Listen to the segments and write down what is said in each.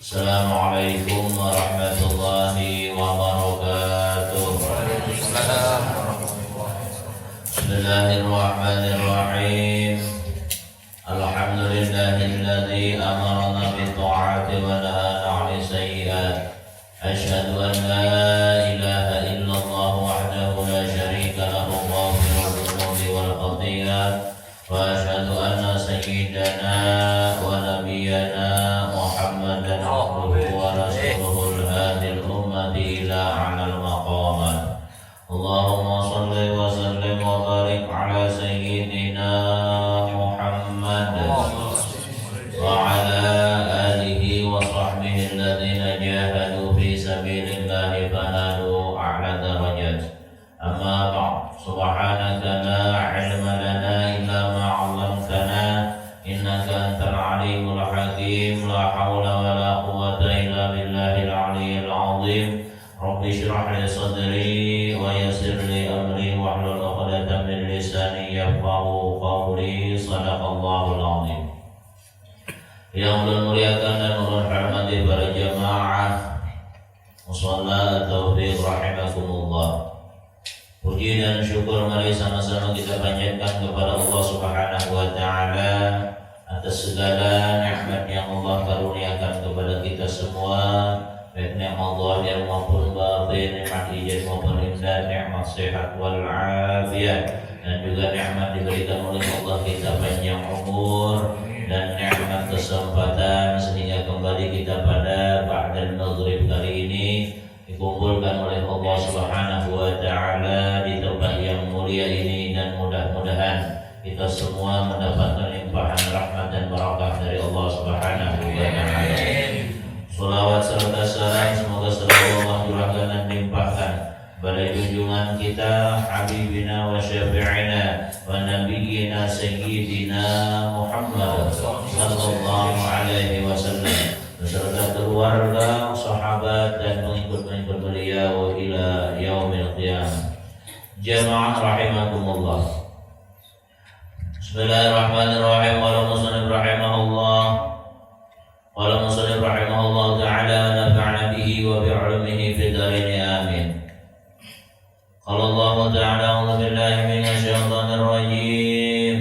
Assalamualaikum warahmatullahi wabarakatuh. Bismillahirrahmanirrahim. Alhamdulillahilladzi amarna bi ta'ati wa nahana 'anil sayyi'at. Asyhadu an la ilaha illallah wahdahu la syarika lahu ghafirud dzunubi wal khati'at. Wa asyhadu anna sayyidana wa nabiyyana Muhammadan abduhu wa rasuluhul hadil ummati ila 'alal maqamat. Allahumma shalli wa sallim wa barik ala sayyidina Muhammad wa ala alihi wa sahbihi alladhina jahadu fi sabilillahi fanalu a'la darajat. Amma ba'd. Subhanaka la ilma lana illa ma 'allamtana innaka antal alimul hakim. La haula wa la quwwata illa billahil aliyyil azim. Rabbi shrah li sadri wa yassir li amri wahlul 'uqdatam min lisani yafqahu qawli. Shadaqallahul azim. Yang muliakan dan menghormati para jamaah musalla taufiq rahimakumullah. Puji dan syukur mari sama-sama kita panjatkan kepada Allah Subhanahu wa taala atas segala nikmat yang Allah karuniakan kepada kita semua, baik nikmat zahir maupun batin, nikmat ijaz maupun imdad, nikmat sehat wal afiyah, dan juga nikmat diberikan oleh Allah kita panjang umur dan nikmat kesempatan sehingga kembali kita pada ba'dal maghrib kali ini dikumpulkan oleh Allah Subhanahu wa taala di tempat yang mulia ini, dan mudah-mudahan kita semua mendapatkan limpahan rahmat dan barakah dari Allah Subhanahu wa taala. Shalawat serta salam semoga selalu Allah curahkan dan limpahkan pada junjungan kita habibina wa syafi'ina wa nabiyyina sayyidina Muhammad sallallahu alaihi wasallam beserta keluarga, sahabat dan pengikut-pengikut beliau ila yaumil qiyamah. Jamaah rahimakumullah. Bismillahirrahmanirrahim. Qala musannif rahimahullah. Qala musannif rahimahullah ta'ala wa nafa'ana bihi wa bi 'ulumihi fid dharain amin. Qala Allah ta'ala a'udzu billahi minasy syaithanir rajim.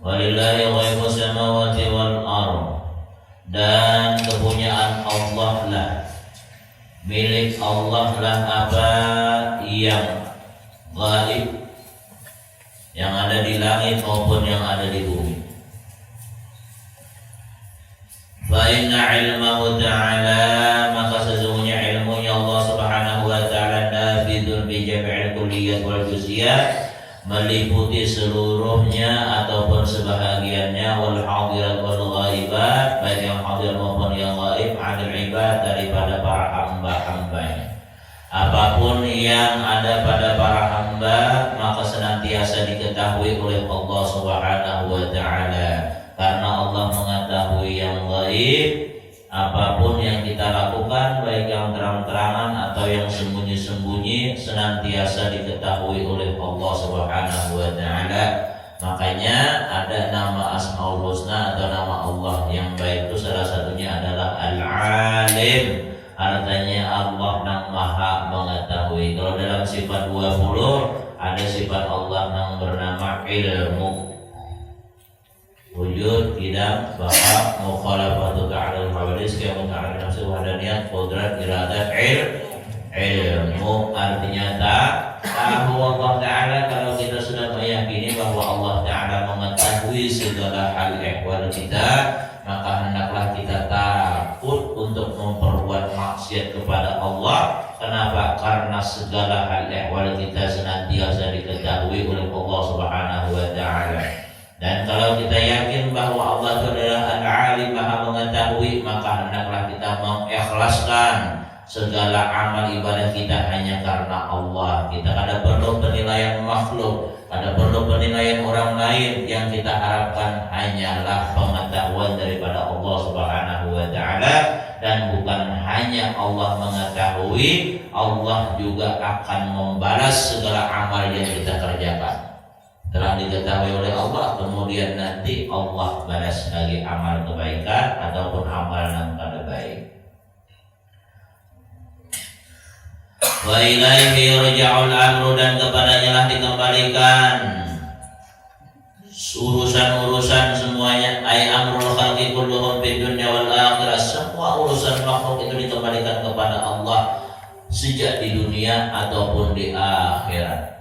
Walillahi ghaibus samawati wal ardh. Dan kepunyaan Allah lah, milik Allah lah apa yang gaib, yang ada di langit maupun yang ada di bumi. Fa inna ilmahu ta'ala, maka sesungguhnya ilmunya Allah Subhanahu wa ta'ala nafidun bi jami'il kulliyat wal juz'iyat, meliputi seluruhnya ataupun sebahagiannya, wal hadirat wal ghaibat, baik yang hadir maupun yang ghaib, 'anil ibad, daripada para hamba-hambanya. Apapun yang ada pada para hamba maka senantiasa diketahui oleh Allah Subhanahu wa taala, karena Allah mengetahui yang ghaib. Apapun yang kita lakukan, baik yang terang-terangan atau yang sembunyi-sembunyi, senantiasa diketahui oleh Allah Subhanahu wa taala. Makanya ada nama Asmaul Husna atau nama Allah yang baik itu salah satunya adalah Al-Alim. Artinya Allah yang Maha mengetahui. Kalau dalam sifat 20 ada sifat Allah yang bernama ilmu. Wujud, qidam, baqa, mukhalafatu ta'ala al-hawadis, kaya muta'ala nafsi wahdaniyat, qudrat, iradat, ilmu. Artinya tahu Allah Ta'ala. Kalau kita sudah meyakini bahwa Allah Ta'ala mengetahui segala hal ehwal kita, maka hendaklah kita takut untuk memperbuat maksiat kepada Allah. Kenapa? Karena segala hal ehwal kita senantiasa diketahui oleh Allah Subhanahu wa ta'ala. Dan kalau kita yakin bahwa Allah itu adalah Al-Alim, Maha mengetahui, maka hendaklah kita mengikhlaskan segala amal ibadah kita hanya karena Allah. Kita ada perlu penilaian makhluk, ada perlu penilaian orang lain. Yang kita harapkan hanyalah pengetahuan daripada Allah Subhanahu wa taala, dan bukan hanya Allah mengetahui, Allah juga akan membalas segala amal yang kita kerjakan. Telah diketahui oleh Allah, kemudian nanti Allah balas sebagai amal kebaikan ataupun amal yang kada baik. wa ilaihi yurja'ul amru, dan kepadanya lah dikembalikan urusan-urusan semuanya. Ai amrul khalqi kulluhum fid dunya wal akhirah, semua urusan makhluk itu dikembalikan kepada Allah sejak di dunia ataupun di akhirat.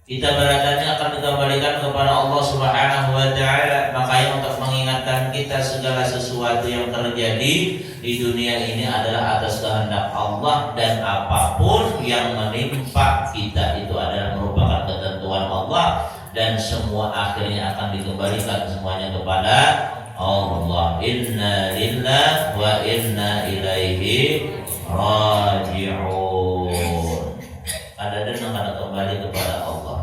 Kita beratannya akan dikembalikan kepada Allah Subhanahu wa ta'ala. Makanya untuk mengingatkan kita segala sesuatu yang terjadi di dunia ini adalah atas kehendak Allah, dan apapun yang menimpa kita itu adalah merupakan ketentuan Allah, dan semua akhirnya akan dikembalikan semuanya kepada Allah. Inna lillahi wa inna ilaihi raji'un. Ada dan akan kembali kepada Allah.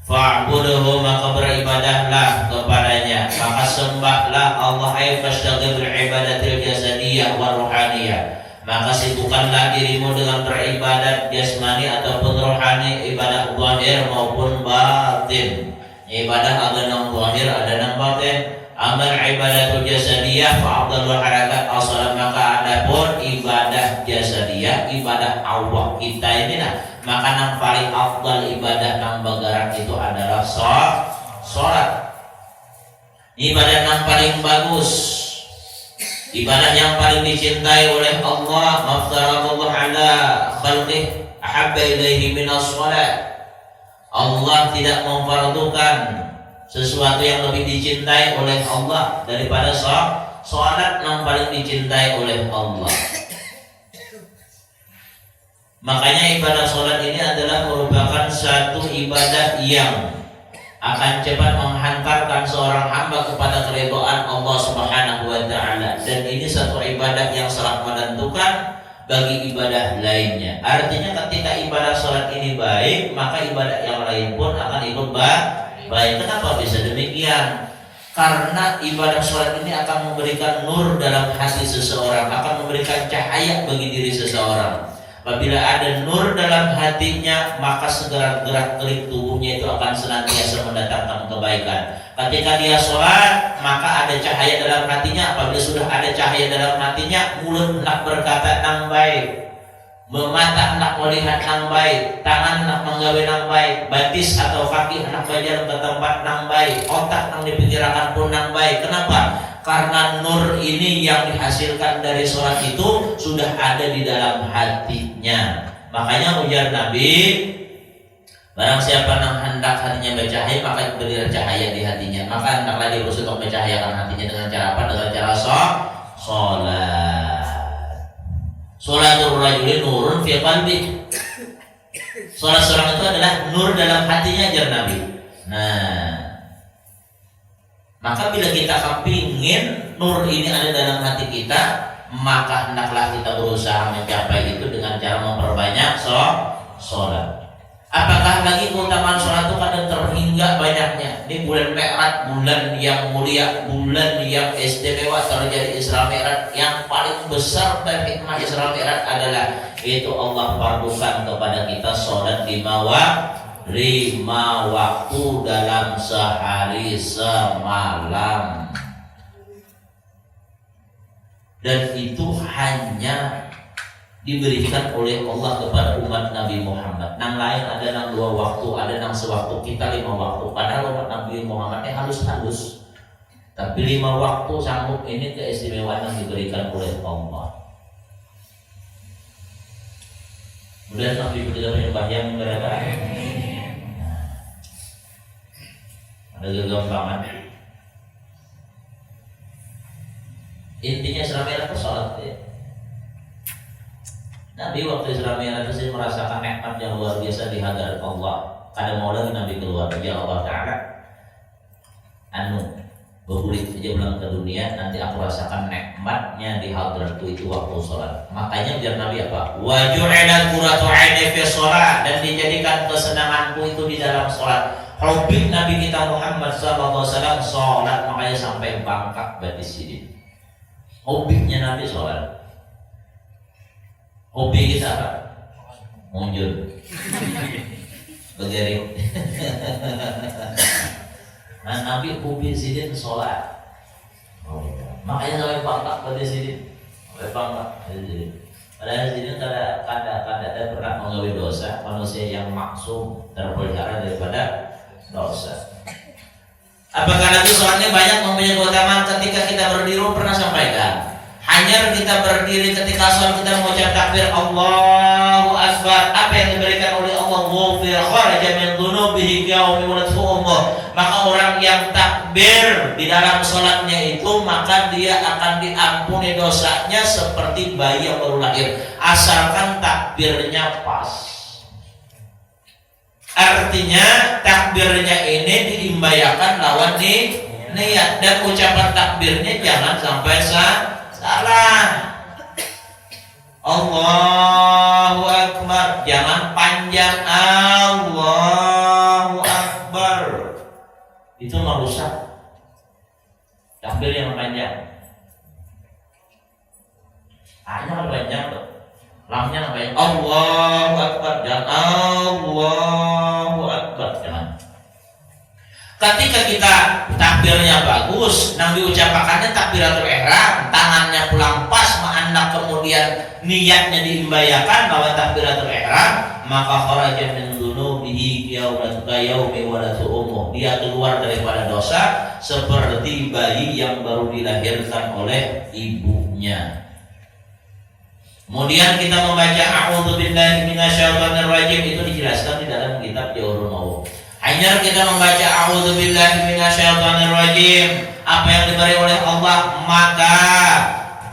Fa'buduhu, maka beribadahlah kepadanya, maka sembahlah Allah. Ay fashtagil bil ibadatil jasadiyah wa ruhaniyah, maka sibukkanlah dirimu dengan beribadat jasmani ataupun rohani, ibadah zahir maupun batin. Ibadah ada yang zahir, ada yang batin. Amal ibadatul jasadiyah fa'abdalul harakat as-salat, maka adapun ibadah jasadiyah, ibadah awak kita ini nah, maka yang paling afdal ibadah yang bergerak itu adalah sholat. Ibadah yang paling bagus, ibadah yang paling dicintai oleh Allah, maftaradallahu ala khalqih ahabba ilaihi minas sholat. Allah tidak memfardukan sesuatu yang lebih dicintai oleh Allah daripada sholat yang paling dicintai oleh Allah. Makanya ibadah sholat ini adalah merupakan satu ibadah yang akan cepat menghantarkan seorang hamba kepada keridhaan Allah Subhanahu wa ta'ala, dan ini satu ibadah yang sangat menentukan bagi ibadah lainnya. Artinya ketika ibadah sholat ini baik, maka ibadah yang lain pun akan ikut baik. Kenapa bisa demikian? Karena ibadah sholat ini akan memberikan nur dalam hati seseorang, akan memberikan cahaya bagi diri seseorang. Apabila ada nur dalam hatinya, maka segera gerak-gerik tubuhnya itu akan senantiasa mendatangkan kebaikan. Ketika dia sholat, maka ada cahaya dalam hatinya. Apabila sudah ada cahaya dalam hatinya, mulut nak berkata nang baik, mata nak melihat nang baik, tangan nak menggawe nang baik, batis atau kaki nak berjalan ke tempat nang baik, otak nang dipikirkan pun nang baik. Kenapa? Karena nur ini yang dihasilkan dari sholat itu sudah ada di dalam hatinya. Makanya ujar Nabi, barang siapa yang hendak hatinya bercahaya, maka berilah cahaya di hatinya. Maka hendaklah dia berusaha untuk mencahayakan hatinya dengan cara apa? Dengan cara sholat. Sholatul rajuli nurun fi qalbi. Sholat seorang itu adalah nur dalam hatinya, ajar Nabi. Nah, maka bila kita kepingin nur ini ada dalam hati kita, maka hendaklah kita berusaha mencapai itu dengan cara memperbanyak sholat. Apakah lagi keutamaan sholat itu kadang terhingga banyaknya. Di bulan Mi'raj, bulan yang mulia, bulan yang istimewa, terjadi Isra Mi'raj. Yang paling besar dan hikmah Isra Mi'raj adalah itu Allah fardukan kepada kita sholat 5 waktu dalam sehari semalam. Dan itu hanya diberikan oleh Allah kepada umat Nabi Muhammad. Nang lain ada nang 2 waktu, ada nang sewaktu, kita 5 waktu. Padahal umat Nabi Muhammad halus-halus. Tapi 5 waktu sanggup, ini keistimewaan yang diberikan oleh Allah. Kemudian Nabi berkata bahaya berapa? Ada kegampangan. Intinya Isra Mi'raj itu sholat ya. Nabi waktu Isra Mi'raj itu merasakan nikmat yang luar biasa di hadarat Allah. Kadang mau lagi Nabi keluar, ya Allah Ta'ala, bergulit saja pulang ke dunia, nanti aku rasakan nikmatnya di hadratku itu waktu sholat. Makanya biar Nabi apa? Wa ju'ilat qurratu 'aini fi sholat, dan dijadikan kesenanganku itu di dalam sholat. Hobi Nabi kita Muhammad SAW sholat, makanya sampai bangkak batis ini. Hobinya Nabi sholat. Hobi kita apa? Munjul, begerik. Nah, Nabi hobi sidin sholat. Makanya sampai bangkak batis ini, sampai bangkak. Padahal di sini kada pernah menggawe dosa, manusia yang maksum terpelihara daripada dosa. Apakah Nabi soalnya banyak mempunyai keutamaan ketika kita berdiri pernah sampaikan. Hanya kita berdiri ketika sholat kita mengucap takbir Allahu Akbar. Apa yang diberikan oleh Allah? Ghufir kharaja min dhunubihi yaumi waladhu ummuh. Maka orang yang takbir di dalam sholatnya itu maka dia akan diampuni dosanya seperti bayi yang baru lahir, asalkan takbirnya pas. Artinya takbirnya ini diimbayakan lawan niat, dan ucapan takbirnya jangan sampai salah. Allahu Akbar, jangan panjang Allahu Akbar, itu merusak. Takbir yang panjang, hanya panjang tuh, lamnya panjang. Allahu Akbar, jangan Allahu Akbar, jangan. Ketika kita takbirnya bagus, nang diucapkannya takbiratul ihram, tangannya pulang pas, ma'anak kemudian niatnya diimbayakan bahwa takbiratul ihram, maka kharaja min dzunubihi yaumi waladhu ummuh. Dia keluar daripada dosa seperti bayi yang baru dilahirkan oleh ibunya. Kemudian kita membaca a'udzubillahi minasyaitonir rajim, itu dijelaskan di dalam kitab Jawharul Ma'un. Hanya kita membaca a'udzubillahi minasyaitonir rajim, apa yang diberi oleh Allah, maka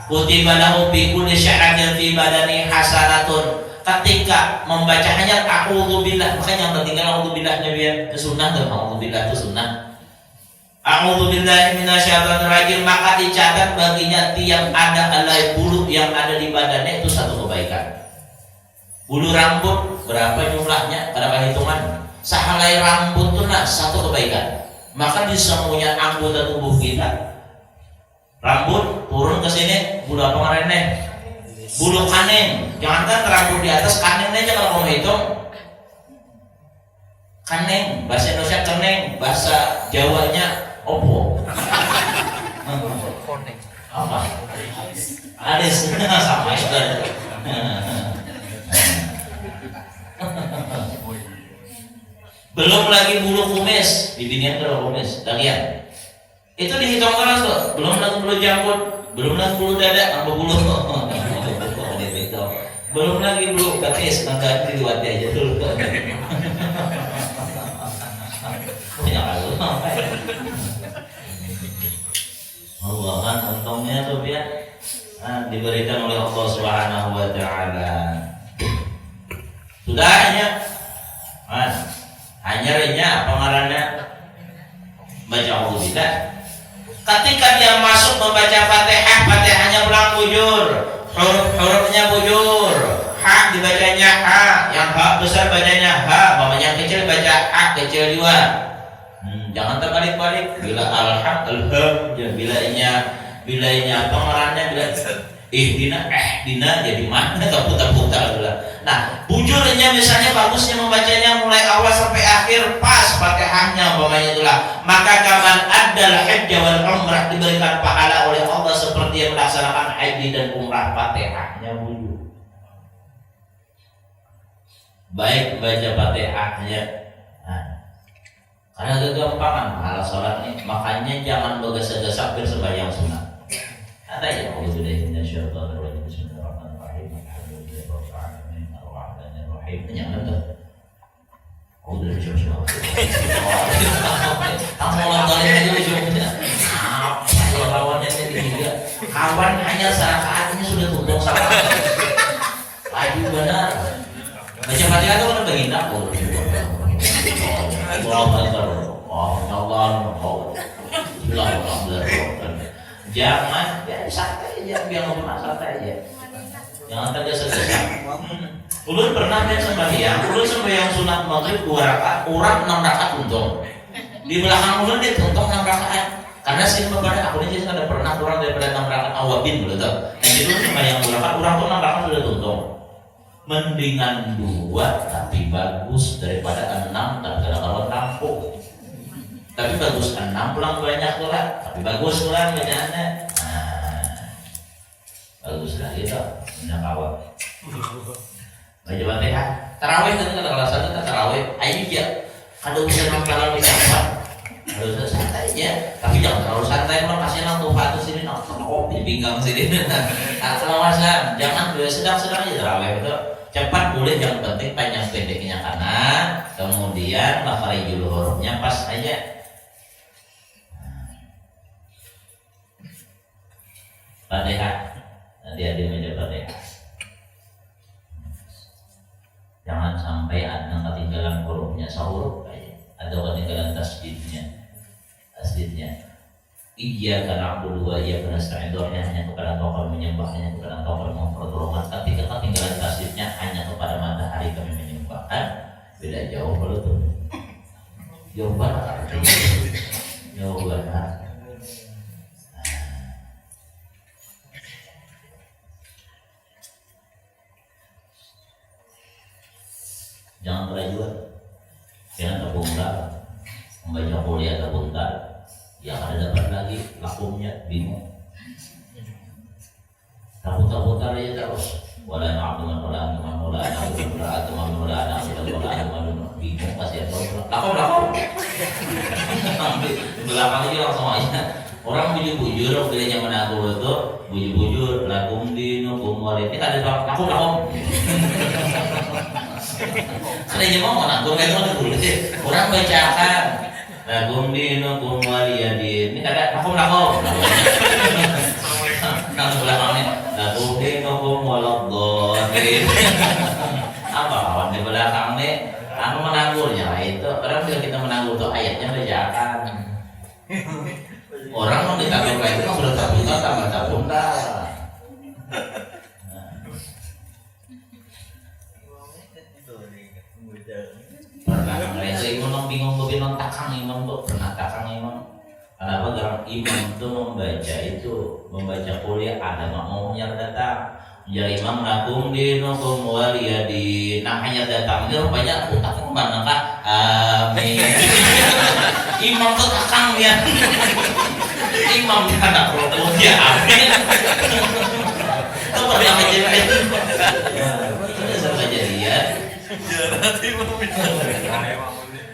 kutiba lahu bi kulli sya'ratin fi badani hasanatun. Ketika membaca hanya a'udzubillah, makanya yang tertinggal a'udzubillahnya biar ke sunnah, dan a'udzubillah itu sunnah. A'udzubillahi minasyaitonir rajim, maka dicatat baginya tiap ada helai bulu yang ada di badannya itu satu kebaikan. Bulu rambut berapa jumlahnya? Pada hitungan sehelai rambut itu satu kebaikan. Maka di semuanya anggota tubuh kita, rambut turun ke sini, bulu apa ngarannya? Bulu kaneng. Jangankan rambut di atas, kanengnya aja kalau mau hitung. Kaneng, bahasa Indonesia keneng, bahasa Jawanya opo. Apa? Alis, sama saudara. Belum lagi bulu kumis, bibinya kalau kumis, kalian itu dihitung terus tuh. Belum lagi bulu janggut, belum lagi bulu dada, apa bulu, belum lagi bulu betis, maka diwati aja dulu. Punya kalau Allah kan untungnya tuh biar diberikan oleh Allah Subhanahu Wa Taala. Sudahnya, hanya apa ngarannya baca auzubillah. Ketika dia masuk membaca Fatihah, Fatihahnya pulang bujur, huruf-hurufnya bujur. Ha dibacanya ha, yang ha besar bacanya ha, yang kecil baca a kecil juga. Jangan terbalik-balik. Bila alham, ya bilanya apa ngarannya, bila dina jadi mana terputar-putar lah. Nah, bujurnya misalnya bagusnya membacanya mulai awal sampai akhir pas Fatihahnya umpamanya itulah. Maka kaman adalah hajj wal umrah, diberikan pahala oleh Allah seperti yang melaksanakan haji dan umrah, Fatihahnya bujur. Baik baca Fatihahnya. Karena kegampangan pahala sholat ini, makanya jangan bergesa-gesa bersembahyang sunat. Ada ya auzu billahi minasyaitonir rajim, bismillahirrahmanirrahim, alhamdulillahirabbil alamin, arrahmanir rahim. Jangan tuh. Auzu billahi minasyaitonir. Kamu ngomongin aja juga. Kalau lawannya juga. Kawan hanya saat-saatnya sudah tutup salah. Lagi benar. Baca Fatihah itu kan berhindak. Allahu Akbar. Jangan santai aja, biar ngomong santai aja. Jangan tergesa-gesa. Ulun pernah sembahyang, ulun sembahyang sunat maghrib 2 rakaat, urang 6 rakaat untung. Di belakang ulun dia untung 6 rakaat. Karena sih beberapa aku ini sudah pernah kurang daripada 6 rakaat awabin betul. Nah jadi ulun sembahyang 2 rakaat, urang tuh 6 rakaat sudah untung. Mendingan 2 tapi bagus daripada 6 tapi kadang-kadang rampung. Tapi bagus 6 pulang banyak lah, tapi bagus pulang bacaannya. Bagus lah gitu, banyak awal. Baca Fatihah. Tarawih kan kalau satu kan tarawih. Ayo ya. Kada usah kalau bisa apa. Kada usah santai aja. Tapi jangan terlalu santai kalau kasih nang tuh sini sini nang kopi pinggang sini. Kawasan. Jangan sedang-sedang aja tarawih itu. Cepat boleh, yang penting panjang pendeknya kanan, kemudian makharijul hurufnya pas aja. Fatihah, nanti ada meja Fatihah. Jangan sampai ada ketinggalan hurufnya sahuruf aja, atau ketinggalan tasdidnya. Iyyaka na'budu wa iyyaka nasta'in, doanya hanya kepada Engkau kami menyembah, hanya kepada Engkau kami mohon pertolongan. Ketika ketinggalan tasdidnya hanya kepada matahari kami menyembahkan. Beda jauh kalau itu. Jauh banget artinya. Jauh banget. Jangan kerajuan, jangan terbongkar, membaca kuliah terbongkar. Yang ada dapat lagi lakumnya bingung. Takut-takutan aja terus. Wala na'budu wala na'budu bingung pasti ada. Lakum. Belakang aja langsung aja. Orang bujur-bujur bilangnya menanggur itu bujur-bujur lakum dinukum walid. Ini ada lakum. Karena dia mau menanggur itu ada dulu. Orang bacakan lakum dinukum waliyadin. Ini ada lakum. Nang belakangnya lakum dinukum waladhdallin. Apa kawan di belakang nih? Aku menanggurnya lah itu. Orang bila kita menanggur tuh ayatnya bacakan. Orang mau ditanggur kayak itu kan sudah tabunta. Pernah ngerasa imam bingung takang imam tuh pernah takang imam. Kenapa gara imam tuh membaca kuliah ada makmumnya datang. Jadi imam lakum dinukum waliyadin. Nah hanya datang dia rupanya utaknya kemana kak? Amin. Imam tuh takang ya. Imam anak rokok dia amin. Itu pernah kejadian. Itu kejadian.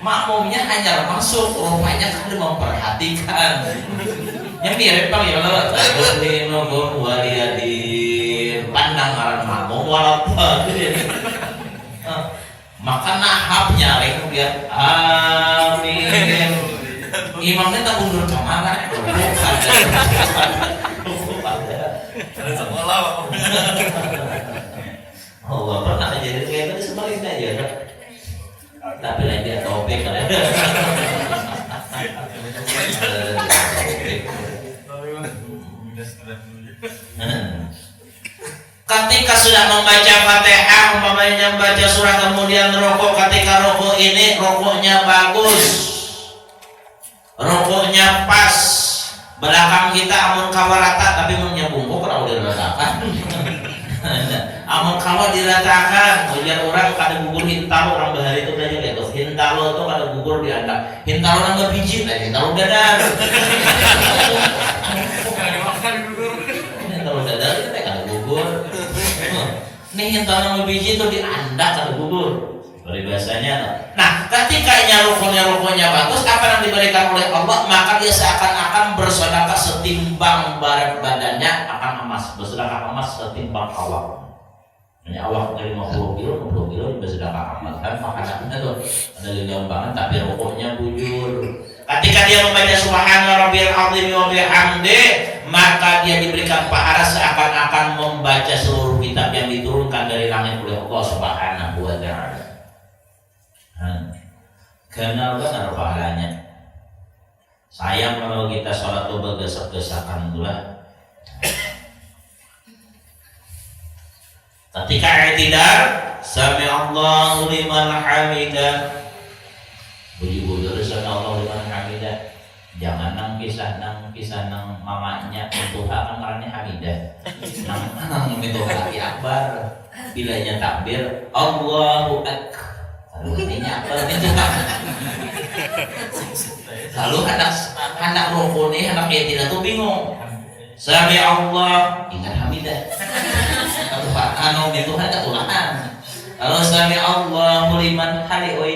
Makmumnya hanya masuk, rupanya kan memperhatikan. Yang mirip bang ya kalau dinukum waliyadin. Pandang orang makmum walaupun maka nahapnya kemudian amin. Imamnya tak mundur ke mana? Allah pernah kejadian kayak tadi sebaliknya aja kan? Tapi lagi ada topik kan? Ketika sudah membaca Fatihah, umpamanya membaca surah kemudian rokok, ketika rokok ini rokoknya bagus, rokoknya pas, belakang kita amun kawa rata tapi menyambung kok kalau diratakan. Amun kawa diratakan, ujar orang kada gugur hintalo, orang bahari itu aja gitu. Hintalo itu kada gugur diandak. Hintalo nang biji, hintalo dadar. Hintalo dadar itu kada gugur. Nih hintalo nang biji itu diandak kada gugur. Peribahasanya. Nah, ketika rokoknya bagus, apa yang diberikan oleh Allah, maka dia seakan-akan bersedekah setimbang berat badannya akan emas, bersedekah emas setimbang awak. Ini awak dari 50 kilo bersedekah emas kan makanannya tuh ada gampangan, tapi rokoknya bujur. Ketika dia membaca Subhana Rabbiyal Azim wa bihamdih, maka dia diberikan pahala seakan-akan membaca seluruh kitab yang diturunkan dari langit oleh Allah Subhanahu wa ta'ala. Kenal benar pahalanya. Sayang kalau kita sholat tuh bergesak-gesakan pula. Ketika i'tidal, sami Allahu liman hamidah. Bujur-bujur sami Allahu liman hamidah. Jangan nang kisah nang mamanya mentuha kan karena hamidah. Nang mentuha ki akbar. Bilanya takbir Allahu akbar. Lalu anak rokok nih, anak yatim itu bingung. Sami Allah, ingat hamidah. Tuhan anu di Tuhan ketulahan. Kalau sami Allahu liman hali oi.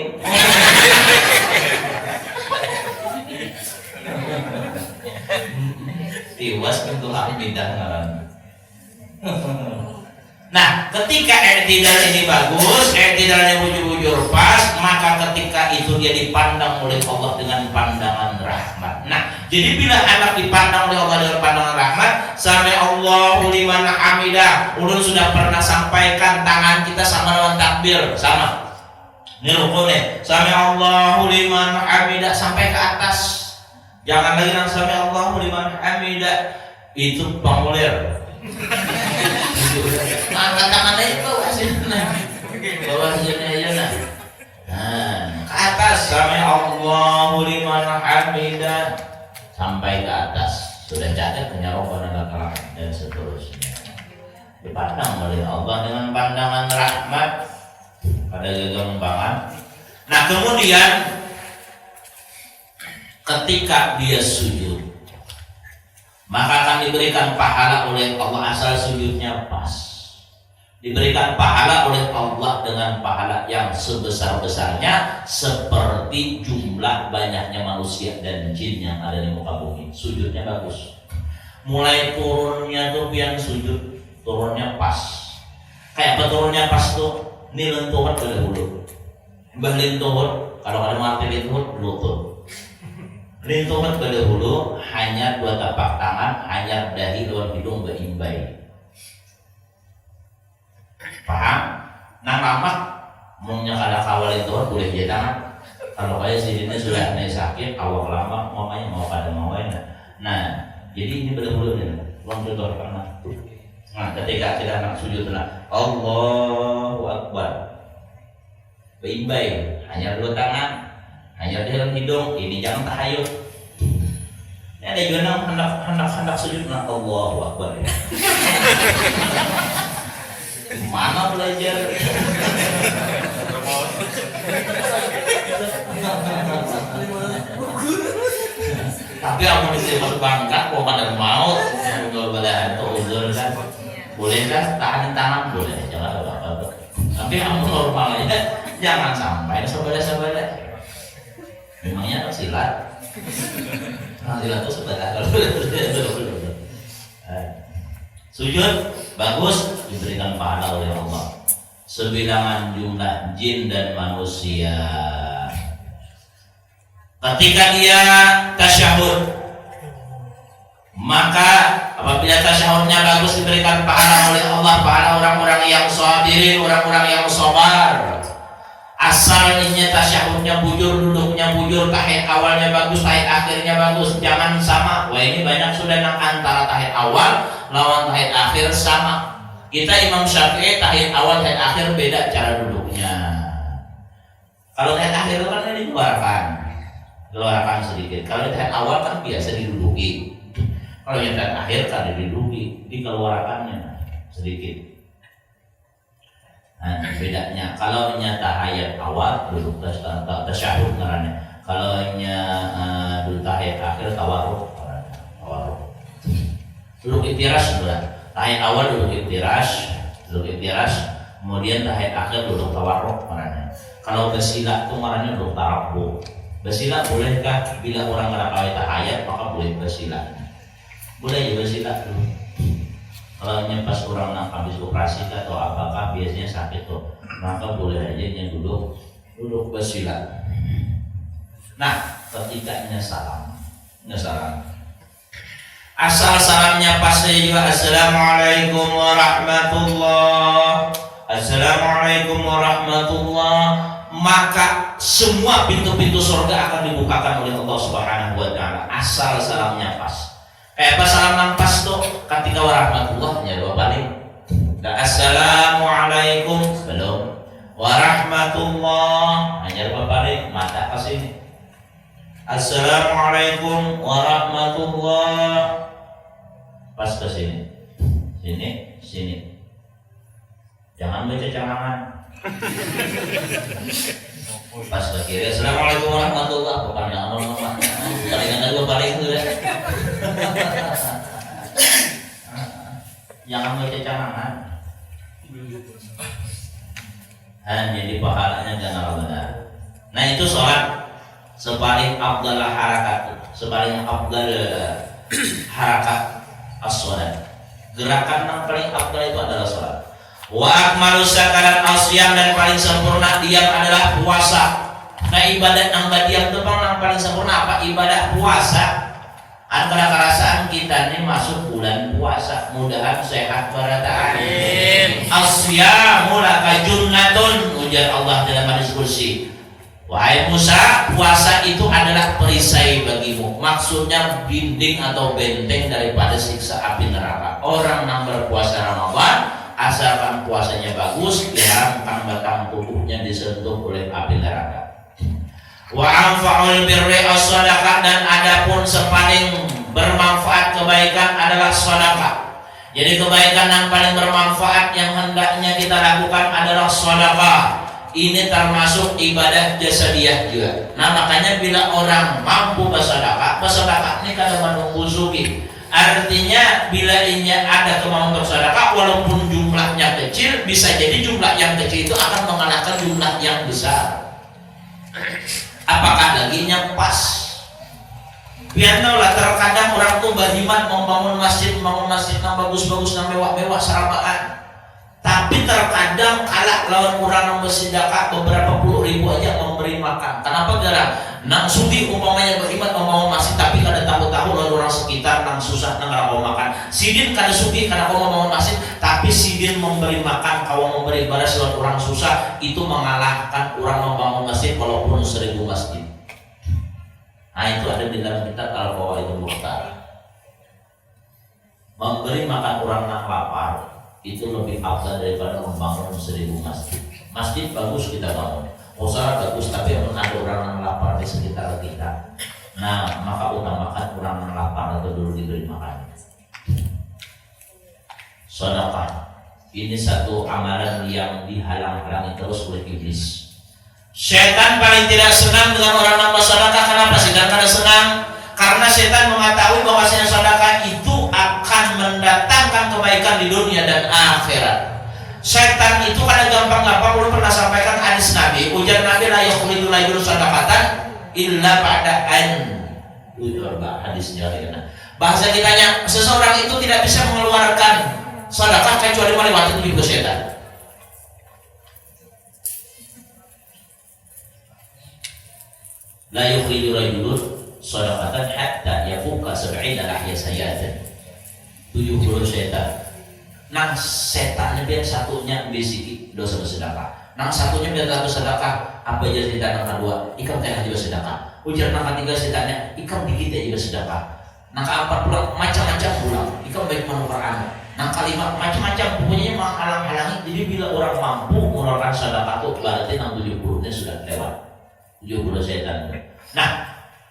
Tiwas bentuk hamidah ngaran. Nah, ketika i'tidal ini bagus, i'tidalnya bujur-bujur pas, maka ketika itu dia dipandang oleh Allah dengan pandangan rahmat. Nah, jadi bila anak dipandang oleh Allah dengan pandangan rahmat, sami Allahu liman hamidah. Ulun sudah pernah sampaikan tangan kita sama dengan takbir, sama. Ini rukunnya, sami Allahu liman hamidah sampai ke atas. Jangan lagi nang sami Allahu liman hamidah itu pangulir. Angkat tangannya itu hasilnya bawah hasilnya aja nah ke atas sami Allahu liman hamidah sampai ke atas sudah cacat punya Rabbana lakal hamd dan seterusnya dipandang oleh Allah dengan pandangan rahmat pada gegampangan. Nah kemudian ketika dia sujud maka akan diberikan pahala oleh Allah asal sujudnya pas. Diberikan pahala oleh Allah dengan pahala yang sebesar-besarnya seperti jumlah banyaknya manusia dan jin yang ada di muka bumi. Sujudnya bagus. Mulai turunnya tuh pian sujud, turunnya pas. Kayak apa turunnya pas tuh? Ini lentuhan pada hulu. Mbah lentuhan, kalau ada mati lentuhan, lutut. Lintuhan pada hulu hanya dua tapak tangan, hanya dahi luar hidung berimbai. Paham? Nah lama maunya kada kawal lintuhan boleh jadi tangan. Kalau kayak sini sudah nih sakit, awal lama mamanya mau pada mau enak. Nah jadi ini pada hulu nih, uang contoh karena. Nah ketika kita nak sujud lah, Allahu Akbar. Berimbai hanya dua tangan. Hanya di dalam hidung, ini jangan tahayul. Ini ada juga hendak sujud nak Allahu Akbar. Mana belajar? Tapi aku disebut bangka, kok pada mau kalau belajar atau uzur kan, boleh kan tahan tangan boleh, jangan apa-apa. Tapi kamu normal aja, jangan sampai sebelah-sebelah. Memangnya silat? Silat itu sebelah sujud bagus diberikan pahala oleh Allah sebilangan jumlah jin dan manusia. Ketika dia tasyahud maka apabila tasyahudnya bagus diberikan pahala oleh Allah, pahala orang-orang yang sabirin, orang-orang yang sabar. Asal ininya tasyahudnya bujur, duduknya bujur, tahiyat awalnya bagus, tahiyat akhirnya bagus, jangan sama. Wah ini banyak sudah nang antara tahiyat awal lawan tahiyat akhir sama. Kita Imam Syafi'i tahiyat awal tahiyat akhir beda cara duduknya. Kalau tahiyat akhir kan ini dikeluarkan sedikit. Kalau tahiyat awal kan biasa diduduki. Kalau yang tahiyat akhir kan diduduki, dikeluarkannya sedikit. Nah, bedanya kalau nya tahiyat awal duduk tasyahud ngarannya. Kalau nya duduk tahiyat akhir tawarruk. Duduk iftirash sudah. Tahiyat awal duduk iftirash, kemudian tahiyat akhir duduk tawarruk ngarannya. Kalau bersila itu ngarannya duduk tarabbu. Bersila bolehkah bila orang ngerakawai tahiyat maka boleh bersila. Boleh ya bersila dulu. Kalau pas orang nak habis operasi atau apakah biasanya sakit tuh, maka boleh aja yang duduk bersila. Nah, ketika salam, asal salamnya pas juga assalamualaikum warahmatullah, assalamualaikum warahmatullah, maka semua pintu-pintu surga akan dibukakan oleh Allah Subhanahu wa taala. Asal salamnya pas. Apa salam nang pas tuh ketika warahmatullahnya dua balik. Assalamualaikum belum. Warahmatullah hanya dua balik mata ke sini. Assalamualaikum warahmatullah pas ke sini. Sini. Jangan baca jangan. Pas ke kiri. Assalamualaikum warahmatullah bukan jangan ngomong. Palingan dua balik itu deh. Jangan baca canangan. Jadi pahalanya jangan benar. Nah itu sholat sepaling afdal harakat, sepaling afdal harakat as-sholat. Gerakan yang paling afdal itu adalah sholat. Wa akmalu sakaran asyam, dan paling sempurna diam adalah puasa. Nah ibadat yang diam itu paling sempurna apa? Ibadah puasa. Antara kerasaan kita ini masuk bulan puasa, mudahan sehat barataan. Asyamu laka junnatun, ujar Allah dalam hadis kursi. Wahai Musa, puasa itu adalah perisai bagimu. Maksudnya binding atau benteng daripada siksa api neraka. Orang yang berpuasa Ramadan, asalkan puasanya bagus, diharamkan batang tubuhnya disentuh oleh api neraka. Wa anfa'ul birri as-sadaqah, dan adapun sepaling bermanfaat kebaikan adalah sedekah. Jadi kebaikan yang paling bermanfaat yang hendaknya kita lakukan adalah sedekah. Ini termasuk ibadah jasadiah juga. Nah makanya bila orang mampu bersedekah ini kadang menunggu sugi. Artinya bila ini ada kemauan bersedekah, walaupun jumlahnya kecil, bisa jadi jumlah yang kecil itu akan mengalahkan jumlah yang besar. Apakah laginya pas? Biarlah terkadang orang tuh berjimat membangun masjid yang bagus-bagus, yang mewah-mewah serabaan. Tapi terkadang kalah lawan orang yang bersedekah beberapa puluh ribu aja memberi makan. Kenapa gara? Nang sudi umpamanya beriman membangun masjid, tapi kada tahu-tahu lawan orang sekitar nang susah nang mau makan. Sidin kada sudi karena kau membangun masjid, tapi sidin memberi makan, kau memberi balas lawan orang susah, itu mengalahkan orang membangun masjid walaupun 1000 masjid. Nah itu ada di dalam kitab Al-Fawaidul Mukhtar. Memberi makan orang yang lapar itu lebih afdal daripada membangun 1000 masjid. Masjid bagus kita bangun, usaha bagus, tapi ada orang yang lapar di sekitar kita. Nah maka utamakan orang yang lapar atau dulu diberi makan. Sedekah ini satu amalan yang dihalang-halangi terus oleh iblis. Setan paling tidak senang dengan orang yang bersedekah. Kenapa setan kada senang? Karena setan mengetahui bahwasanya sedekah itu akan mendatangkan kebaikan di dunia dan akhirat. Setan itu kada gampang-gampang. Belum pernah sampaikan hadis Nabi, ujar Nabi la yakhlidu rajulun sadaqatan illa ba'da an yurba. Hadisnya bahasa kitanya, seseorang itu tidak bisa mengeluarkan sedekah kecuali melewati tipu setan. La yukhriju rajulun shadaqatan hatta yafuqa 70 lahya sayatan. 70 setan. Nang setannya biar satunya bisiki dosa bersedekah. Nang satunya biar satu sedekah, apa aja setan nang kedua, ikam tengah juga sedekah. Ujar nang ketiga setannya, ikam dikit aja juga sedekah. Nang keempat pulang macam-macam pulang, ikam baik menukar. Nang kelima macam-macam, pokoknya menghalang-halangi. Jadi bila orang mampu mengeluarkan sedekah itu berarti nang 70-nya sudah lewat. 70 setan. Nah,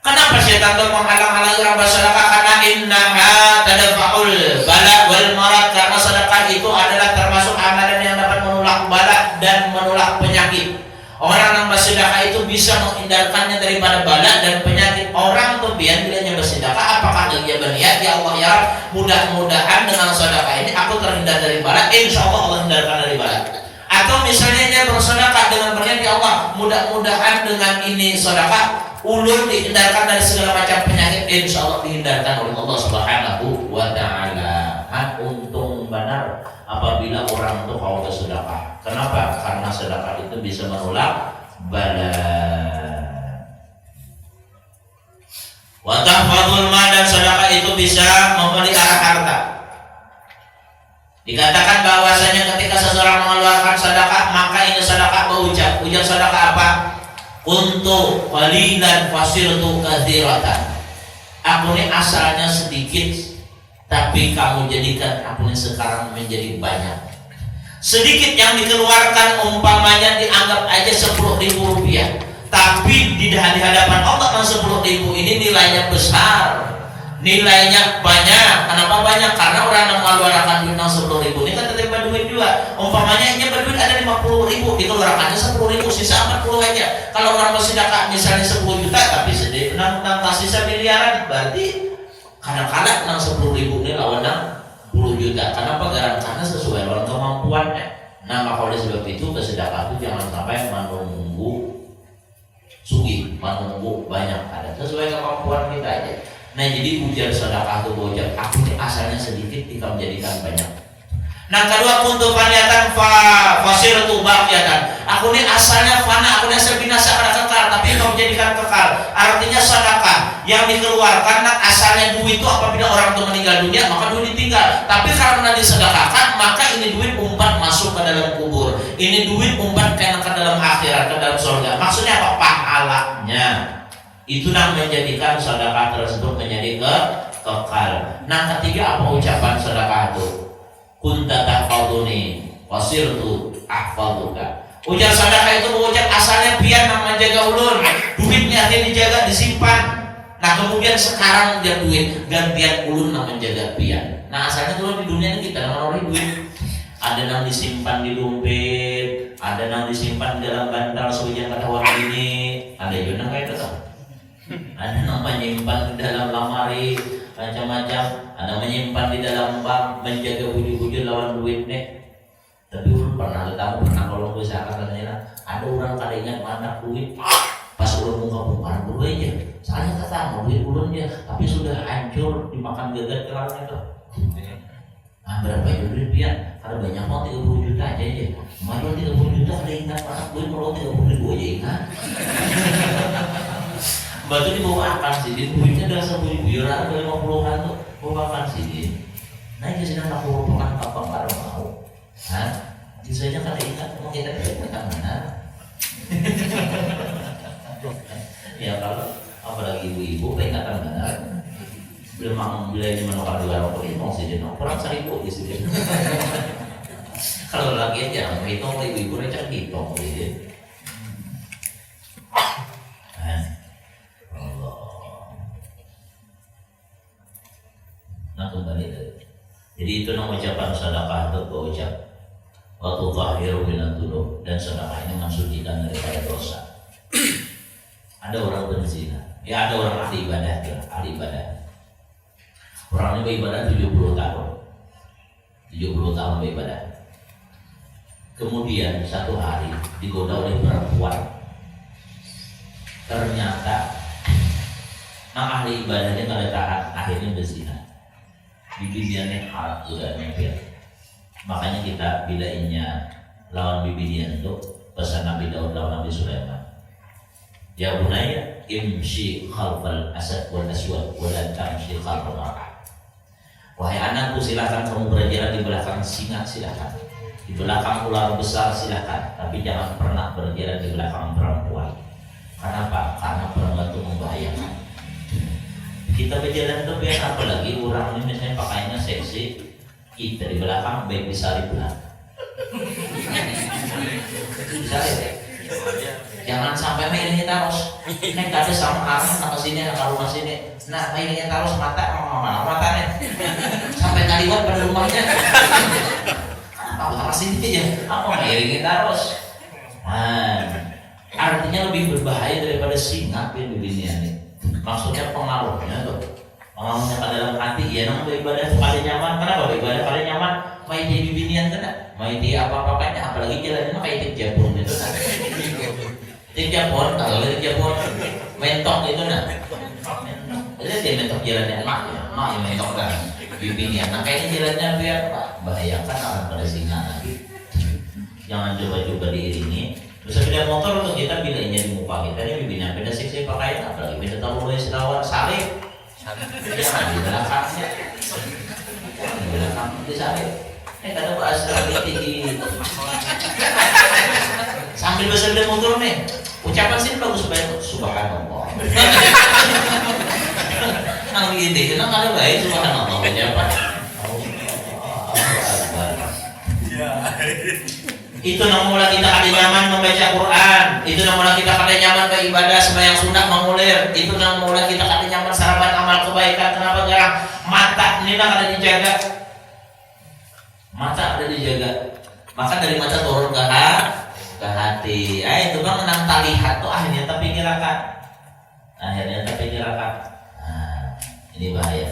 kenapa setan itu menghalang-halangi orang bersedekah? Karena innaha tadfa'ul bala wal marad, karena sedekah itu adalah termasuk amalan yang dapat menolak bala dan menolak penyakit. Orang yang bersedekah itu bisa menghindarkannya daripada bala dan penyakit. Orang tuh biar bilanya bersedekah, apakah dia berniat ya Allah ya mudah-mudahan dengan sedekah ini aku terhindar dari bala, insya Allah Allah hindarkan dari bala. Atau misalnya dia bersedekah dengan berniat ya Allah mudah-mudahan dengan ini sedekah ulun dihindarkan dari segala macam penyakit, insya Allah dihindarkan oleh Allah Subhanahu wa Ta'ala. Untung benar apabila orang itu mau bersedekah. Kenapa? Karena sedekah itu bisa menolak bala. Wa tahfadzul mal, dan sedekah itu bisa memelihara harta. Dikatakan bahwasanya ketika seseorang mengeluarkan sedekah, maka ini sedekah berucap. Ujar sedekah apa? Untuk qalilan fasirtu katsiratan. Aku ini asalnya sedikit, tapi kamu jadikan aku ini sekarang menjadi banyak. Sedikit yang dikeluarkan umpamanya dianggap aja 10.000 rupiah, tapi di hadapan Allah 10.000 ini nilainya besar, nilainya banyak. Kenapa banyak? Karena orang yang mengeluarkan duit 10.000 ini kan terima duit juga. Umpamanya ini berduit ada 50.000, dikeluarkannya 10.000, sisa 40 aja. Kalau orang bersedekah misalnya 10 juta, tapi sedih nang sisa miliaran, berarti kadang-kadang 10.000 ini lawan 10 juta. Kenapa? Karena sesuai dengan kemampuannya. Nah maka oleh sebab itu kesedekah itu jangan sampai menunggu sugih, menunggu banyak, ada sesuai kemampuan kita aja. Nah jadi ujar sedekah itu ujar aku ini asalnya sedikit kita menjadikan banyak. Nah kedua untuk faniatan fasir tubak ya kan. Aku ini asalnya fana, aku ini asal binasa karena kekal, tapi kau menjadikan kekal. Artinya sedekah yang dikeluarkan asalnya duit itu apabila orang itu meninggal dunia maka duit ditinggal. Tapi karena disedekahkan maka ini duit umpat masuk ke dalam kubur. Ini duit umpat ke dalam akhirat, ke dalam surga. Maksudnya apa? Pahalanya. Itu yang menjadikan sedekah tersebut menjadi kekal. Nah ketiga apa ucapan sedekah itu? Kunta tahfaduni wasirtu ahfaduka. Ujar sedekah itu mengucap asalnya pian yang menjaga ulun, duitnya dia dijaga disimpan. Nah kemudian sekarang dia duit gantian ulun yang menjaga pian. Nah asalnya dulu di dunia ini kita orang duit. Ada yang disimpan di dompet, ada yang disimpan di dalam bantal sebagian kata orang ini, ada juga yang kayak itu. Ada yang menyimpan di dalam lamari macam-macam, ada menyimpan di dalam bank menjaga wujud-wujud lawan duit nih. Tapi ulun pernah kalau bisa katanya ada orang kada ingat mana duit pas ulun buka dulu aja. Soalnya kata mau duit ulun dia, tapi sudah hancur dimakan gagal kelarnya tuh. Nah, berapa duit pian? Kalau banyak mau 30 juta aja ya. Malu 30 juta ada ingat mana duit kalau 30 ribu aja ingat. Batu dibawa akan sih, duitnya udah 10 ribu, ya 50-an tuh bawa akan sih. Nah ini sedang aku rupakan apa baru mau. Hah? Sisanya kada ingat, mau kita ingat mana? Ya kalau apalagi ibu-ibu peringatan benar. Belum bila ini menukar 2 ribu sih dia kurang 1.000 di sini. Kalau lagi aja hitung ibu-ibu recak hitung gitu. Nah kembali tadi. Jadi itu nama ucapan sedekah itu ucap waktu zahiru minad dzunub, dan sedekah ini mensucikan daripada dosa. Ada orang berzina, ya ada orang ahli ibadah. Orang ini beribadah 70 tahun. 70 tahun beribadah. Kemudian satu hari digoda oleh perempuan. Ternyata ahli ibadahnya kada tahan, akhirnya berzina. Bibidiannya haram sudah nempel. Makanya kita bilainya lawan bibidian itu pesan Nabi Daud lawan Nabi Sulaiman. Ya bunaya imshi khalfal asad wal aswad wa la tamshi khalfal mar'ah. Wahai anakku, silakan kamu berjalan di belakang singa, silakan. Di belakang ular besar silakan, tapi jangan pernah berjalan di belakang perempuan. Kenapa? Karena perempuan itu membahayakan. Kita berjalan tuh biar apalagi orang ini misalnya pakainya seksi, kita di belakang baik disalib lah. Disalib. Jangan sampai mainnya terus. Nek kada sama arah sama sini sama rumah sini. Nah mainnya terus matanya sampai kaliwat pada rumahnya. Apa sini aja? Apa mainnya terus? Nah, artinya lebih berbahaya daripada singa di dunia ini. Maksudnya pengaruhnya tuh, pengaruhnya ke dalam hati. Ya nang beribadah paling nyaman. Kenapa beribadah paling nyaman? Main di bibinian kena, main di apa-apanya, apalagi jalannya kayak tik Japon itu kan. Tik Japon, kalau tik Japon mentok itu nah. Jadi dia mentok jalannya mak yang mentok kan bibinian. Nah kayaknya jalannya biar bahayakan akan pada singa lagi. Jangan coba-coba diiringi. Bisa beda motor untuk kita bilainya di muka kita ini bibirnya beda seksi pakaian, apalagi beda tahu mulai setawar salib jangan di belakangnya, di belakang disalib. Kadang bahas tinggi sambil bisa beda motor nih ucapan sih bagus banget subhanallah. Nang gini, nang ada baik subhanallah ucapan. Itu namanya kita kada nyaman membaca Quran, itu namanya kita kada nyaman beribadah sembahyang sunat mengulir, itu namanya kita kada nyaman sarapan amal kebaikan. Kenapa jarang? Mata ini kada dijaga, mata ada dijaga, maka dari mata turun ke hati. Itu bang menang talihat tuh akhirnya terpikirkan, Nah, ini bahaya.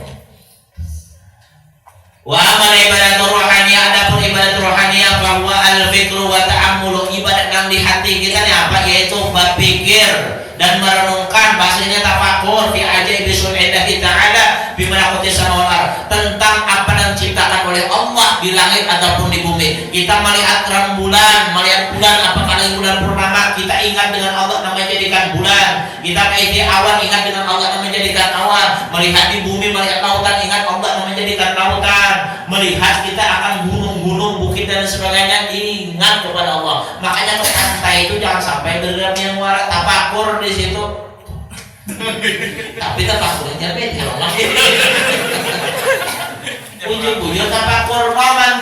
Wa amal ibadah rohani, adapun ibadat rohaniyah bahwa al-fikru wa ta'ammulu, ibadat yang di hati kita nih apa, yaitu berpikir dan merenungkan, bahasanya tafakur fi ajaibi sun'illahi ta'ala bi malakuti samawati, tentang apa yang diciptakan oleh Allah di langit ataupun di bumi. Kita melihat rembulan, melihat bulan, apakah bulan purnama, kita ingat dengan Allah yang menjadikan bulan. Kita kayak awan, ingat dengan Allah yang menjadikan awan. Melihat di bumi, melihat lautan, ingat Allah yang menjadikan lautan. Melihat kita akan gunung-gunung, bukit dan sebagainya, ingat kepada Allah. Makanya ke pantai itu jangan sampai bergerak yang warak tafakur di situ. Tapi tafakurnya beda loh. Ujung-ujung tafakur waman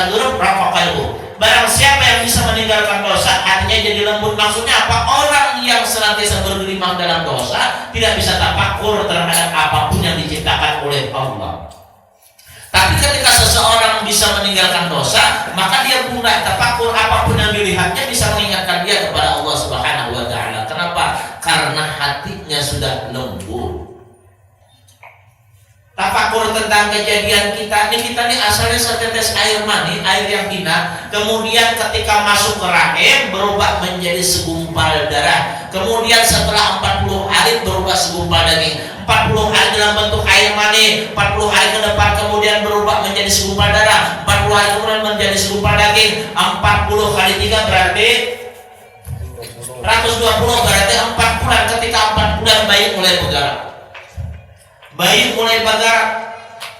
durub raqaqahu. Barang siapa yang bisa meninggalkan dosa, hatinya jadi lembut. Maksudnya apa? Orang yang senantiasa bergelimang dalam dosa tidak bisa tafakur terhadap apapun yang diciptakan oleh Allah. Tapi ketika seseorang bisa meninggalkan dosa, maka dia mudah tafakur, apapun yang dilihatnya bisa mengingatkan dia kepada Allah Subhanahu wa taala. Kenapa? Karena hatinya sudah lembut. Tafakur tentang kejadian kita ini asalnya setetes air mani, air yang hina, kemudian ketika masuk ke rahim berubah menjadi segumpal darah, kemudian setelah 40 hari berubah segumpal daging, 40 hari dalam bentuk air mani, 40 hari ke depan kemudian berubah menjadi segumpal darah, 40 hari kemudian menjadi segumpal daging, 40 kali 3 berarti 120, berarti 4 bulan. Ketika 4 bulan bayi mulai bergerak,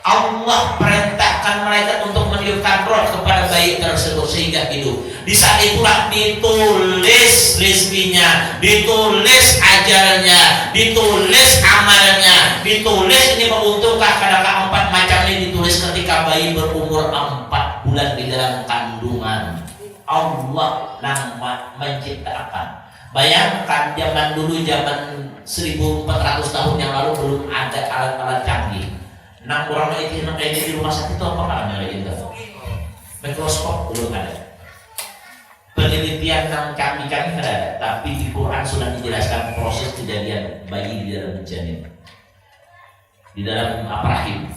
Allah perintahkan malaikat untuk meniupkan roh kepada bayi tersebut sehingga hidup. Di saat itulah ditulis rizkinya, ditulis ajalnya, ditulis amalnya, ditulis ini menguntungkan. Kadang-kadang 4 macam ini ditulis ketika bayi berumur 4 bulan di dalam kandungan. Allah nama menciptakan. Bayangkan zaman dulu, zaman 1400 tahun yang lalu belum ada alat-alat canggih. Nah, orang itu di rumah sakit itu apa namanya lagi? Mikroskop belum ada. Penelitian yang canggih-canggih ada, tapi di Quran sudah dijelaskan proses kejadian bayi di dalam janin, di dalam rahim.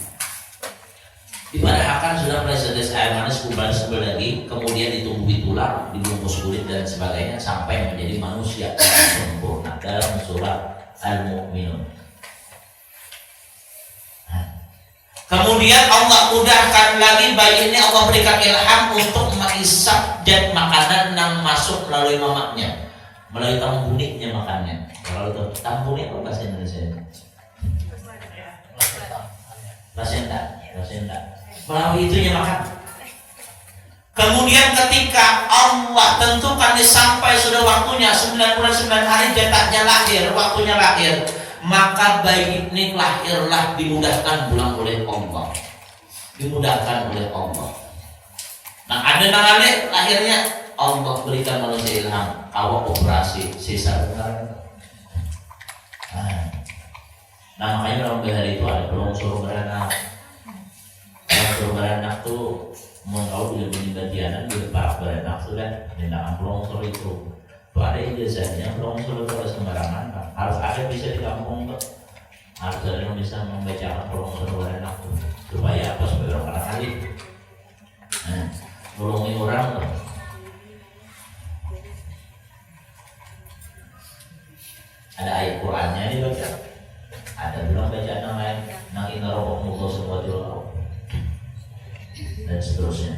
Dipadahkan sudah mulai sedes air manis, kumpul daging, kemudian ditumbuhi tulang, dibungkus kulit dan sebagainya sampai menjadi manusia yang sempurna dalam surah Al-Mu'minun. Kemudian Allah mudahkan lagi bayi ini, Allah berikan ilham untuk mengisap zat makanan yang masuk melalui mamaknya, melalui tambuniknya makannya. Kalau tambunik apa bahasa Indonesia? Placenta. Melalui itunya makan. Kemudian ketika Allah tentukan sampai sudah waktunya 9 bulan 9 hari cetaknya lahir, waktunya lahir, maka bayi ini lahirlah dimudahkan pulang oleh Allah. Dimudahkan oleh Allah. Nah, ada nanti lahirnya Allah berikan manusia ilham, awak operasi sesar benar. Nah, makanya dalam hari itu ada belum suruh beranak. Kalau beranak tuh mau tahu dia punya bagianan dia parak beranak sudah tindakan longsor itu. Tuh ada ijazahnya, longsor itu harus sembarangan, harus ada bisa di kampung tuh. Harus ada yang bisa membacakan longsor beranak tuh. Supaya apa? Supaya orang kali. Tolongin orang tuh. Ada ayat Qurannya dibaca. Ada bilang bacaan yang lain, nang inna rabbakum Allah subhanahu wa ta'ala dan seterusnya.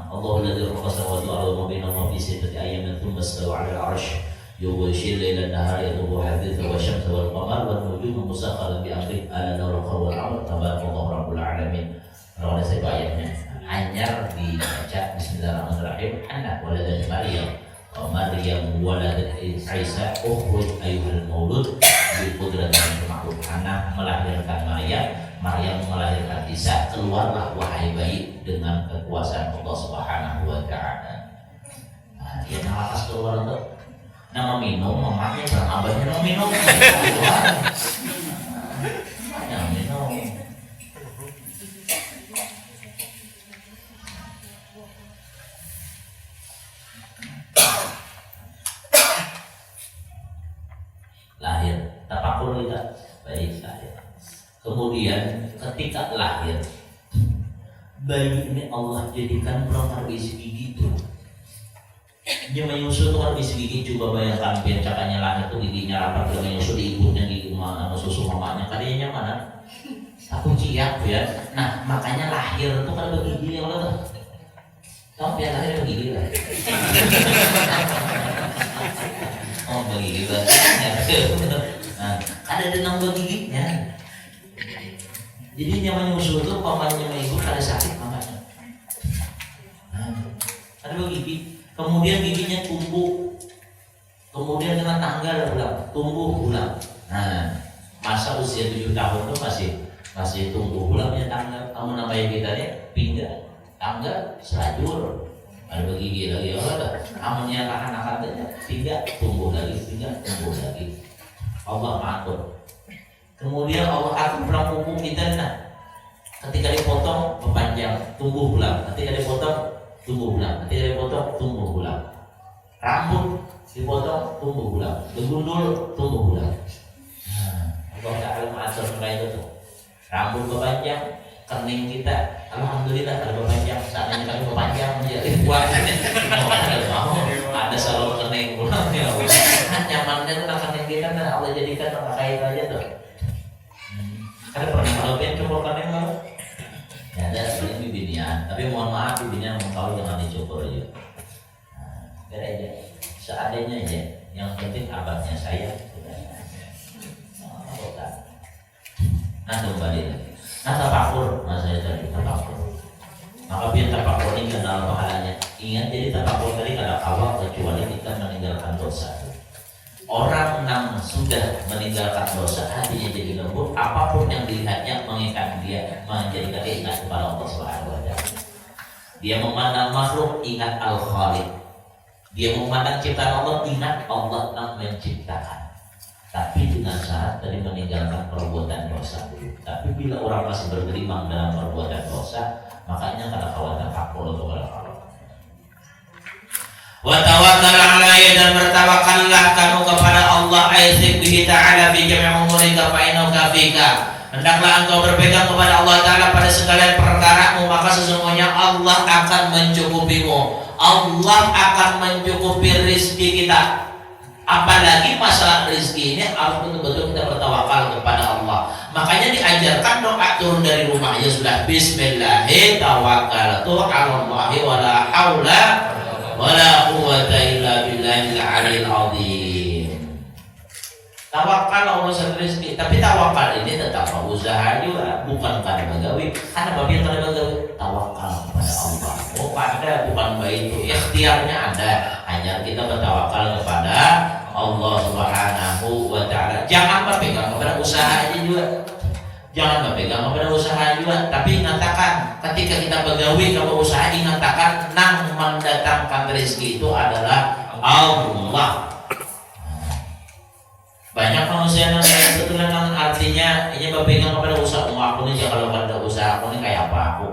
Allah alladzi khalaqa samawati wal arda wa bainahuma fi sittati ayyamin thumma istawa 'ala al-'arsy yughshi al-layla an-nahara yatlubu haditha wa syamsa wal qamara wan nujumu musakharan bi amrihi ala lahu al-khalqu wal 'amru tabarakallahu rabbul 'alamin. Kalau ada satu ayatnya anyar dibaca bismillahirrahmanirrahim. Anak waladat Maryam wa Maryam waladat Isa ukhruj ayyuhal maulud bil qudratil mahmud. Anak melahirkan Maryam melahirkan Isa, keluarlah wahai bayi dengan kekuasaan Allah Subhanahu wa ta'ala. Nah, dia nalakas keluar untuk nama minum, mamanya abahnya nama minum. Nama minum. Lahir, tafakur kita, baik lahir. Kemudian ketika lahir bayi ini Allah jadikan pelengkap isi gigi tuh. Dia menyusu tuh kan isi gigi, coba bayangkan pencakannya lahir tuh giginya rapat, dia menyusu di ibunya gigi mana susu mamanya, kadinya mana? Aku ciak ya. Nah makanya lahir tuh kan begigi yang lo tuh. Kamu biar lahir begigi lah. Oh begigi lah. Nah ada denang begiginya. Jadi nyaman usul tuh pamannya sama ibu kada sakit mamanya. Ada begigi, kemudian giginya tumbuh, kemudian dengan tanggal ulang, tumbuh ulang. Nah, masa usia 7 tahun tuh masih tumbuh ulangnya tanggal. Kamu namanya kita nih pinggang, tanggal, selajur. Ada begigi lagi, Allah. Kamunya anak-anak pinggang, tumbuh lagi, pinggang, tumbuh lagi. Allah mengatur. Kemudian Allah atur pulang punggung kita, nah ketika dipotong berpanjang, tumbuh ulang. Ketika dipotong, tumbuh ulang. Ketika dipotong, tumbuh ulang. Rambut dipotong, tumbuh ulang. Digundul, tumbuh ulang. Allah Ta'ala mengatur mulai itu tuh. Rambut berpanjang, kening kita, alhamdulillah ada berpanjang. Saatnya kami berpanjang menjadi kuat. Ada salon kening ulang ya. Nyamannya tuh kening kita, nah Allah jadikan pakai aja tuh. Ada pernah ngalamin cukur kaneng nggak? Ya ada sebenarnya bibinya, tapi mohon maaf bibinya mau tahu jangan dicukur aja. Nah, beda aja, seadanya aja. Yang penting abadnya saya sudah. Nah kembali lagi. Nah tafakur, nah saya tadi tafakur. Maka biar tafakur ini kenal pahalanya. Ingat jadi tafakur tadi kada kawal kecuali kita meninggalkan dosa. Orang yang sudah meninggalkan dosa hatinya jadi lembut, apapun yang dilihatnya mengikat dia, menjadikan dia ingat kepada Allah Subhanahu wa Ta'ala. Dia memandang makhluk, ingat Al-Khaliq. Dia memandang ciptaan Allah, ingat Allah yang menciptakan. Tapi dengan syarat tadi meninggalkan perbuatan dosa. Tapi bila orang masih bergelimang dalam perbuatan dosa, makanya kata kawan takut kepada Allah. Wa tawakkal 'alaihi, dan bertawakallah kamu kepada Allah aisyik bihi ta'ala fi jami' umurika fa innahu kafika. Hendaklah engkau berpegang kepada Allah Ta'ala pada segala perkaramu, maka sesungguhnya Allah akan mencukupimu. Allah akan mencukupi rizki kita. Apalagi masalah rizki ini harus betul-betul kita bertawakal kepada Allah. Makanya diajarkan doa turun dari rumah ya sudah, bismillahirrahmanirrahim, tawakkaltu 'alallahi wa la haula wala quwwata illa billahil aliyil azim. Tawakal urusan rezeki, tapi tawakal ini tetap usaha juga, bukan karena begawi. Karena babi yang karena begawi, tawakal kepada Allah. Oh pada bukan baik itu, ikhtiarnya ada. Hanya kita bertawakal kepada Allah Subhanahu wa Ta'ala. Jangan berpegang kepada usaha aja juga. Jangan berpegang kepada usaha juga, tapi ingatkan ketika kita begawi kalau usaha, ingatkan nang mendatangkan rezeki itu adalah Allah. Banyak manusia yang sebetulnya artinya ini berpegang kepada usaha. Aku ini kalau ada usaha aku ini kayak apa aku?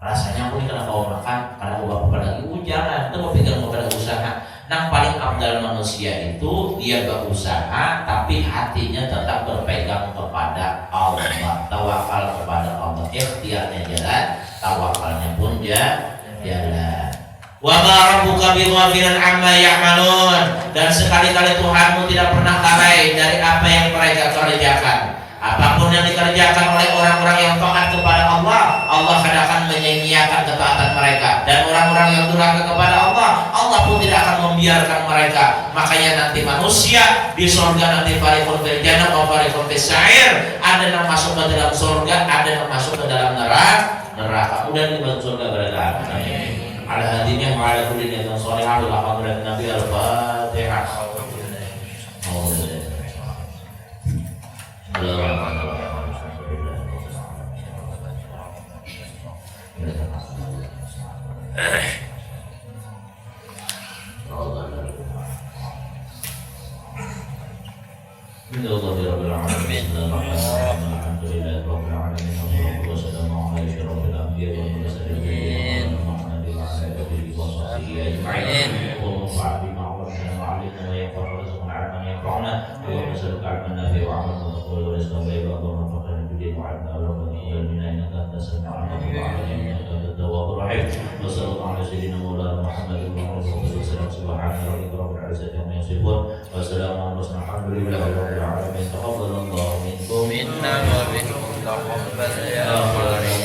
Rasanya aku ini karena kau makan, karena aku bapak lagi. Jangan, itu berpegang kepada usaha. Yang paling abdal manusia itu dia berusaha tapi hatinya tetap berpegang kepada Allah, tawakal kepada Allah. Ikhtiarnya jalan, tawakalnya pun jalan. Wa ma rabbuka bighafilin amma ya'malun, dan sekali-kali Tuhanmu tidak pernah lalai dari apa yang mereka kerjakan. Apapun yang dikerjakan oleh orang-orang yang taat kepada Allah, Allah akan menyia-nyiakan ketaatan mereka. Dan orang-orang yang durhaka kepada Allah, Allah pun tidak akan membiarkan mereka. Makanya nanti manusia di surga nanti fariqun fil jannah wa fariqun fis sa'ir. Ada yang masuk ke dalam surga, ada yang masuk ke dalam neraka. Mudah-mudahan di surga berada. Amin. Ala hadinya wa ala kulli niyatin shalihah wa ala nabi al-Fatihah. ونسألك علما نافعا وعملا متقبلا ورزقا طيبا اللهم وفقنا للدين وعدنا اللهم تقبل منا إنك أنت السميع العليم إنك أنت التواب الرحيم وصلى الله على سيدنا مولانا محمد وعلى آله وسلم سبحان ربك رب العزة عما يصفون وسلام على المرسلين الحمد لله رب العالمين تقبل الله منكم منا ومنكم تقبل يا آخر